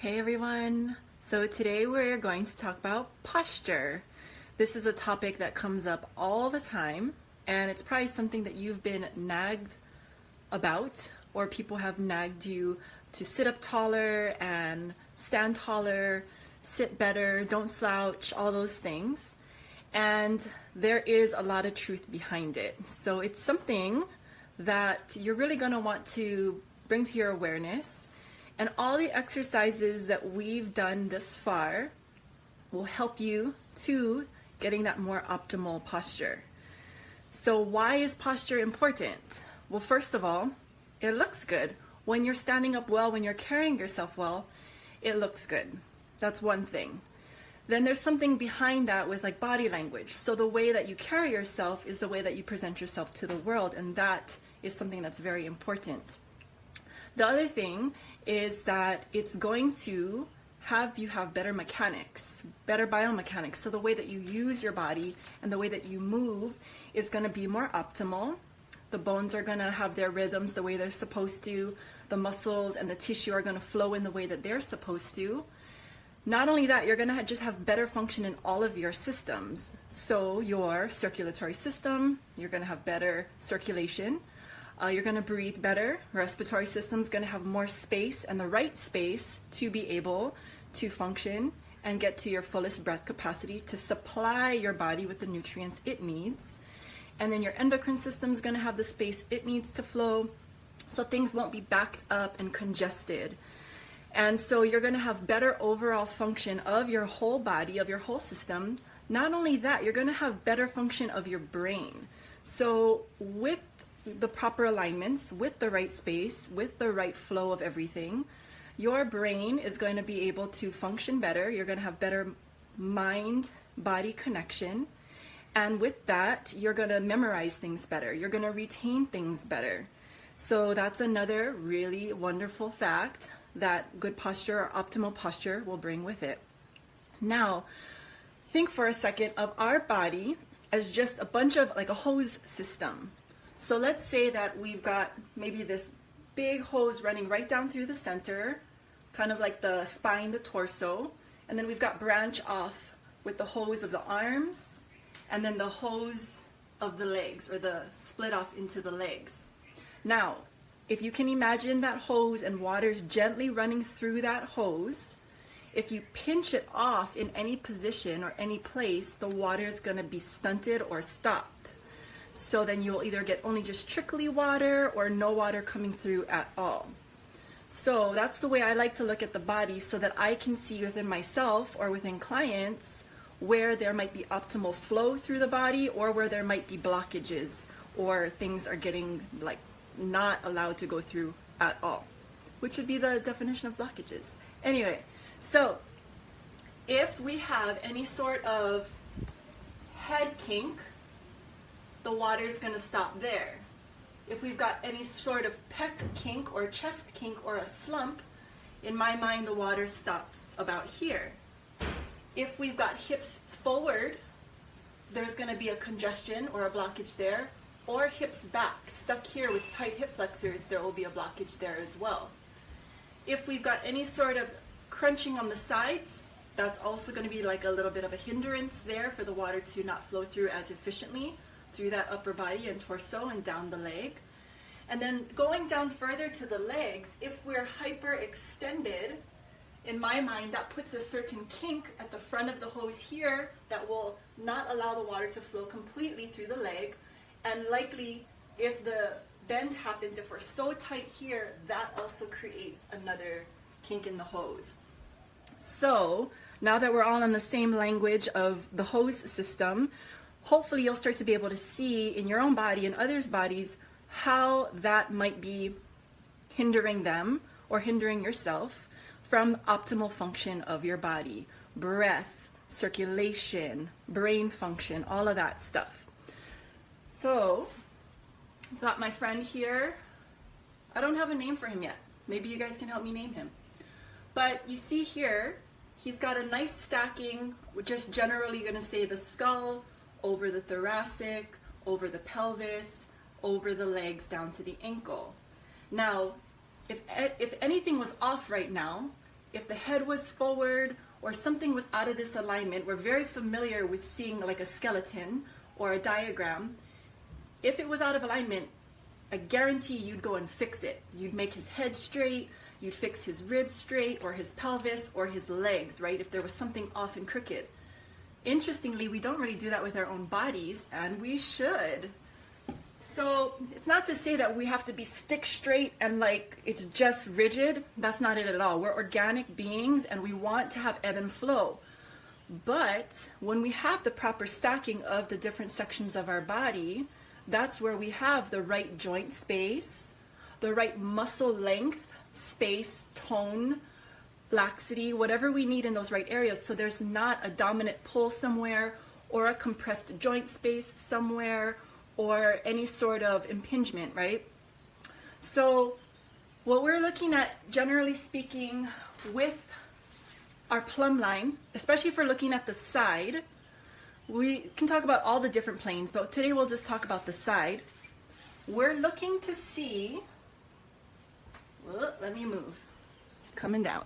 Hey everyone! So today we're going to talk about posture. This is a topic that comes up all the time, and it's probably something that you've been nagged about, or people have nagged you to sit up taller and stand taller, sit better, don't slouch, all those things. And there is a lot of truth behind it. So it's something that you're really going to want to bring to your awareness. And all the exercises that we've done this far will help you to getting that more optimal posture. So why is posture important? Well, first of all, it looks good. When you're standing up well, when you're carrying yourself well, it looks good. That's one thing. Then there's something behind that with like body language. So the way that you carry yourself is the way that you present yourself to the world, and that is something that's very important. The other thing is that it's going to have you have better mechanics, better biomechanics. So the way that you use your body and the way that you move is going to be more optimal. The bones are going to have their rhythms the way they're supposed to. The muscles and the tissue are going to flow in the way that they're supposed to. Not only that, you're going to just have better function in all of your systems. So your circulatory system, you're going to have better circulation. You're going to breathe better. Respiratory system's going to have more space and the right space to be able to function and get to your fullest breath capacity to supply your body with the nutrients it needs. And then your endocrine system's going to have the space it needs to flow, so things won't be backed up and congested. And so you're going to have better overall function of your whole body, of your whole system. Not only that, you're going to have better function of your brain. So with the proper alignments, with the right space, with the right flow of everything, your brain is going to be able to function better. You're going to have better mind-body connection. And with that, you're going to memorize things better. You're going to retain things better. So that's another really wonderful fact that good posture or optimal posture will bring with it. Now, think for a second of our body as just a bunch of like a hose system. So let's say that we've got maybe this big hose running right down through the center, kind of like the spine, the torso, and then we've got branch off with the hose of the arms, and then the hose of the legs, or the split off into the legs. Now, if you can imagine that hose and water's gently running through that hose, if you pinch it off in any position or any place, the water is going to be stunted or stopped. So then you'll either get only just trickly water or no water coming through at all. So that's the way I like to look at the body, so that I can see within myself or within clients where there might be optimal flow through the body, or where there might be blockages or things are getting like not allowed to go through at all, which would be the definition of blockages. Anyway, so if we have any sort of head kink, the water is going to stop there. If we've got any sort of pec kink or chest kink or a slump, in my mind the water stops about here. If we've got hips forward, there's going to be a congestion or a blockage there. Or hips back, stuck here with tight hip flexors, there will be a blockage there as well. If we've got any sort of crunching on the sides, that's also going to be like a little bit of a hindrance there for the water to not flow through as efficiently through that upper body and torso and down the leg. And then going down further to the legs, if we're hyperextended, in my mind that puts a certain kink at the front of the hose here that will not allow the water to flow completely through the leg. And likely, if the bend happens, if we're so tight here, that also creates another kink in the hose. So now that we're all on the same language of the hose system, hopefully you'll start to be able to see in your own body and others' bodies how that might be hindering them or hindering yourself from optimal function of your body. Breath, circulation, brain function, all of that stuff. So, got my friend here. I don't have a name for him yet. Maybe you guys can help me name him. But you see here, he's got a nice stacking. We're just generally going to say the skull over the thoracic, over the pelvis, over the legs down to the ankle. Now, if anything was off right now, if the head was forward or something was out of this alignment, we're very familiar with seeing like a skeleton or a diagram. If it was out of alignment, I guarantee you'd go and fix it. You'd make his head straight, you'd fix his ribs straight, or his pelvis, or his legs, right? If there was something off and crooked. Interestingly, we don't really do that with our own bodies, and we should. So it's not to say that we have to be stick straight and like it's just rigid. That's not it at all. We're organic beings and we want to have ebb and flow. But when we have the proper stacking of the different sections of our body, that's where we have the right joint space, the right muscle length, space, tone, laxity, whatever we need in those right areas. So there's not a dominant pull somewhere or a compressed joint space somewhere or any sort of impingement, right? So what we're looking at, generally speaking, with our plumb line, especially if we're looking at the side, we can talk about all the different planes, but today we'll just talk about the side. We're looking to see, let me move, coming down.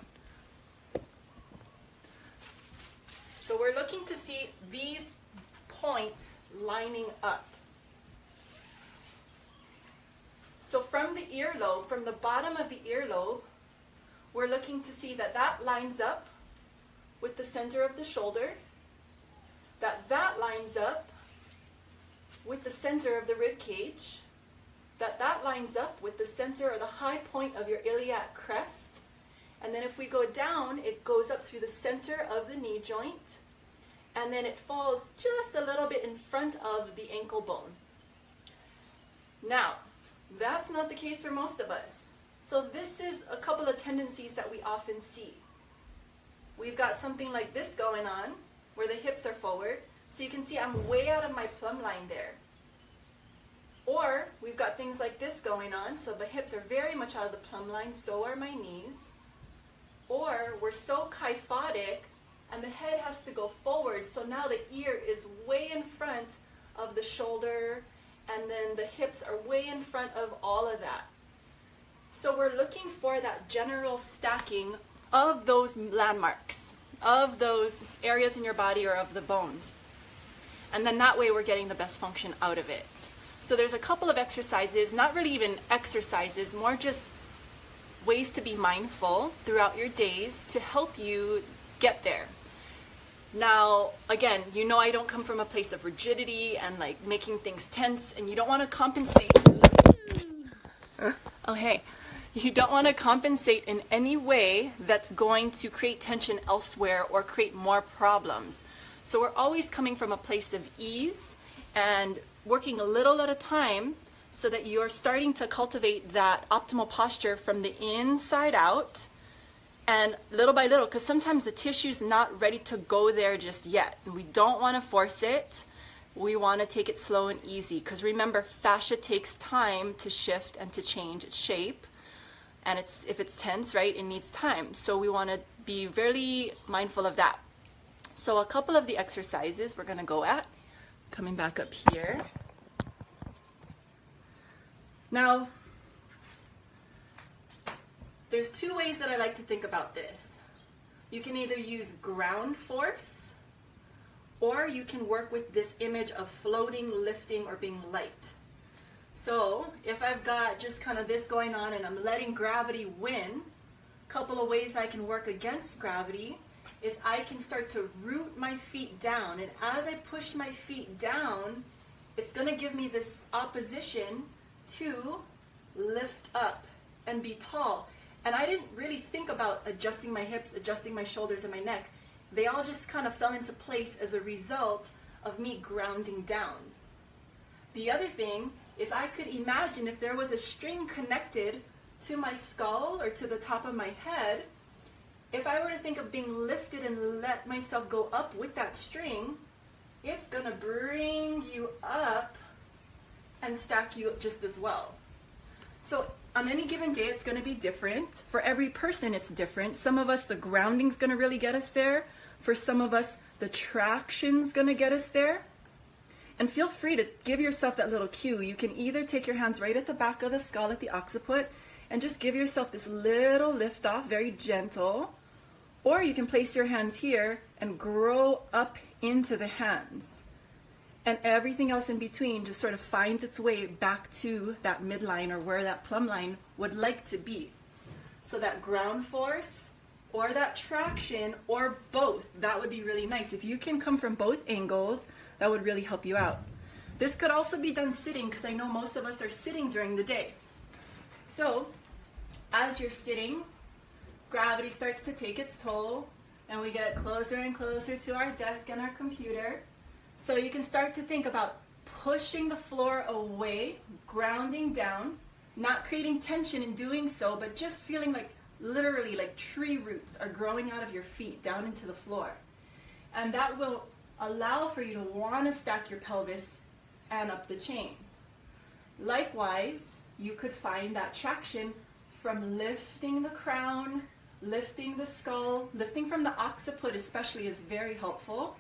So we're looking to see these points lining up. So from the earlobe, from the bottom of the earlobe, we're looking to see that that lines up with the center of the shoulder, that lines up with the center of the rib cage, that lines up with the center or the high point of your iliac crest, and then if we go down, it goes up through the center of the knee joint, and then it falls just a little bit in front of the ankle bone. Now, that's not the case for most of us. So this is a couple of tendencies that we often see. We've got something like this going on, where the hips are forward. So you can see I'm way out of my plumb line there. Or we've got things like this going on, so the hips are very much out of the plumb line, so are my knees. Or we're so kyphotic, and the head has to go forward, so now the ear is way in front of the shoulder, and then the hips are way in front of all of that. So we're looking for that general stacking of those landmarks, of those areas in your body or of the bones. And then that way we're getting the best function out of it. So there's a couple of exercises, not really even exercises, more just ways to be mindful throughout your days to help you get there. Now, again, you know I don't come from a place of rigidity and like making things tense, and you don't want to compensate. Oh, hey. You don't want to compensate in any way that's going to create tension elsewhere or create more problems. So we're always coming from a place of ease and working a little at a time so that you're starting to cultivate that optimal posture from the inside out, and little by little, because sometimes the tissue's not ready to go there just yet. And we don't want to force it. We want to take it slow and easy, because remember, fascia takes time to shift and to change its shape. And if it's tense, right, it needs time. So we want to be very mindful of that. So a couple of the exercises we're going to go at, coming back up here. Now, there's two ways that I like to think about this. You can either use ground force, or you can work with this image of floating, lifting, or being light. So if I've got just kind of this going on and I'm letting gravity win, a couple of ways I can work against gravity is I can start to root my feet down, and as I push my feet down, it's going to give me this opposition to lift up and be tall. And I didn't really think about adjusting my hips, adjusting my shoulders and my neck. They all just kind of fell into place as a result of me grounding down. The other thing is I could imagine if there was a string connected to my skull or to the top of my head, if I were to think of being lifted and let myself go up with that string, it's going to bring you up and stack you up just as well. So on any given day, it's going to be different. For every person, it's different. Some of us, the grounding's going to really get us there. For some of us, the traction's going to get us there. And feel free to give yourself that little cue. You can either take your hands right at the back of the skull at the occiput and just give yourself this little lift off, very gentle, Or you can place your hands here and grow up into the hands. And everything else in between just sort of finds its way back to that midline or where that plumb line would like to be. So that ground force or that traction or both, that would be really nice. If you can come from both angles, that would really help you out. This could also be done sitting, because I know most of us are sitting during the day. So as you're sitting, gravity starts to take its toll and we get closer and closer to our desk and our computer. So you can start to think about pushing the floor away, grounding down, not creating tension in doing so, but just feeling like literally like tree roots are growing out of your feet down into the floor. And that will allow for you to want to stack your pelvis and up the chain. Likewise, you could find that traction from lifting the crown, lifting the skull, lifting from the occiput especially is very helpful.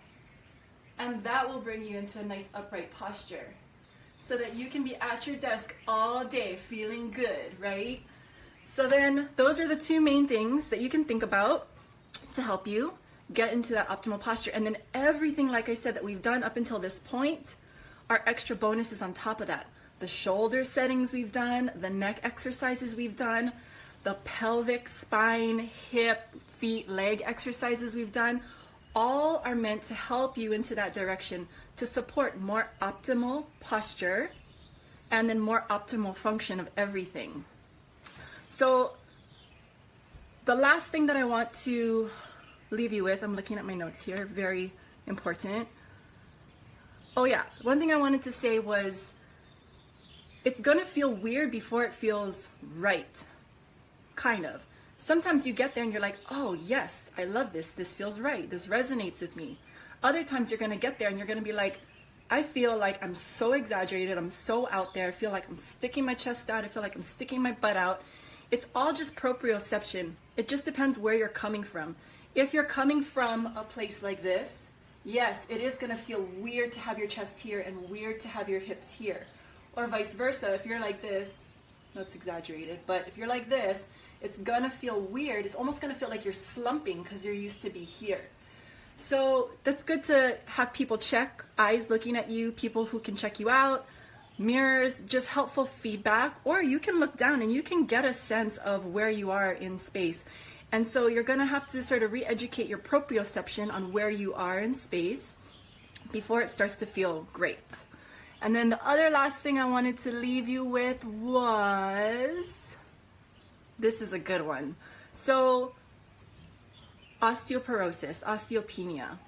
And that will bring you into a nice upright posture so that you can be at your desk all day feeling good, right? So then those are the two main things that you can think about to help you get into that optimal posture. And then everything, like I said, that we've done up until this point are extra bonuses on top of that. The shoulder settings we've done, the neck exercises we've done, the pelvic, spine, hip, feet, leg exercises we've done, all are meant to help you into that direction to support more optimal posture and then more optimal function of everything. So the last thing that I want to leave you with, I'm looking at my notes here, very important. Oh yeah, one thing I wanted to say was it's gonna feel weird before it feels right, kind of. Sometimes you get there and you're like, oh yes, I love this, this feels right, this resonates with me. Other times you're gonna get there and you're gonna be like, I feel like I'm so exaggerated, I'm so out there, I feel like I'm sticking my chest out, I feel like I'm sticking my butt out. It's all just proprioception. It just depends where you're coming from. If you're coming from a place like this, yes, it is gonna feel weird to have your chest here and weird to have your hips here. Or vice versa, if you're like this, that's exaggerated, but if you're like this, it's gonna feel weird. It's almost gonna feel like you're slumping because you're used to be here. So that's good to have people check, eyes looking at you, people who can check you out, mirrors, just helpful feedback, or you can look down and you can get a sense of where you are in space. And so you're gonna have to sort of re-educate your proprioception on where you are in space before it starts to feel great. And then the other last thing I wanted to leave you with was, this is a good one. So osteoporosis, osteopenia,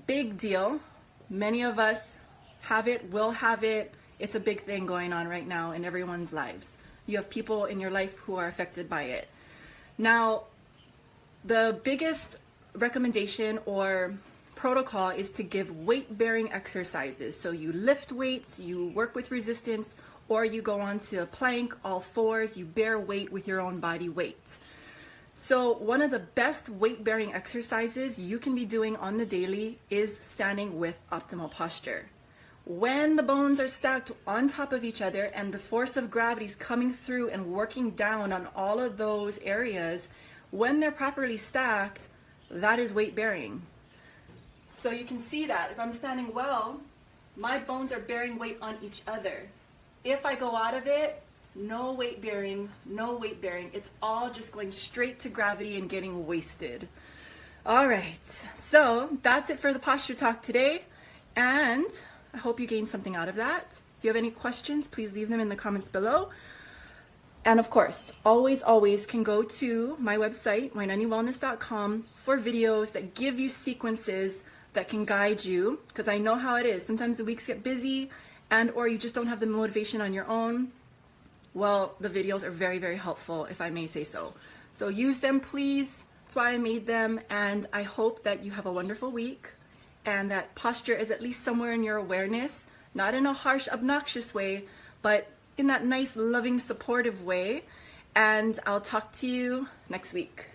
big deal. Many of us have it, will have it. It's a big thing going on right now in everyone's lives. You have people in your life who are affected by it. Now, the biggest recommendation or protocol is to give weight-bearing exercises. So you lift weights, you work with resistance, or you go onto a plank, all fours, you bear weight with your own body weight. So one of the best weight-bearing exercises you can be doing on the daily is standing with optimal posture. When the bones are stacked on top of each other and the force of gravity is coming through and working down on all of those areas, when they're properly stacked, that is weight-bearing. So you can see that if I'm standing well, my bones are bearing weight on each other. If I go out of it, no weight bearing, no weight bearing. It's all just going straight to gravity and getting wasted. All right, so that's it for the posture talk today. And I hope you gained something out of that. If you have any questions, please leave them in the comments below. And of course, always can go to my website, wynannywellness.com, for videos that give you sequences that can guide you, because I know how it is. Sometimes the weeks get busy and or you just don't have the motivation on your own. Well, the videos are very helpful, if I may say so. So use them, please. That's why I made them, and I hope that you have a wonderful week and that posture is at least somewhere in your awareness, not in a harsh, obnoxious way, but in that nice, loving, supportive way. And I'll talk to you next week.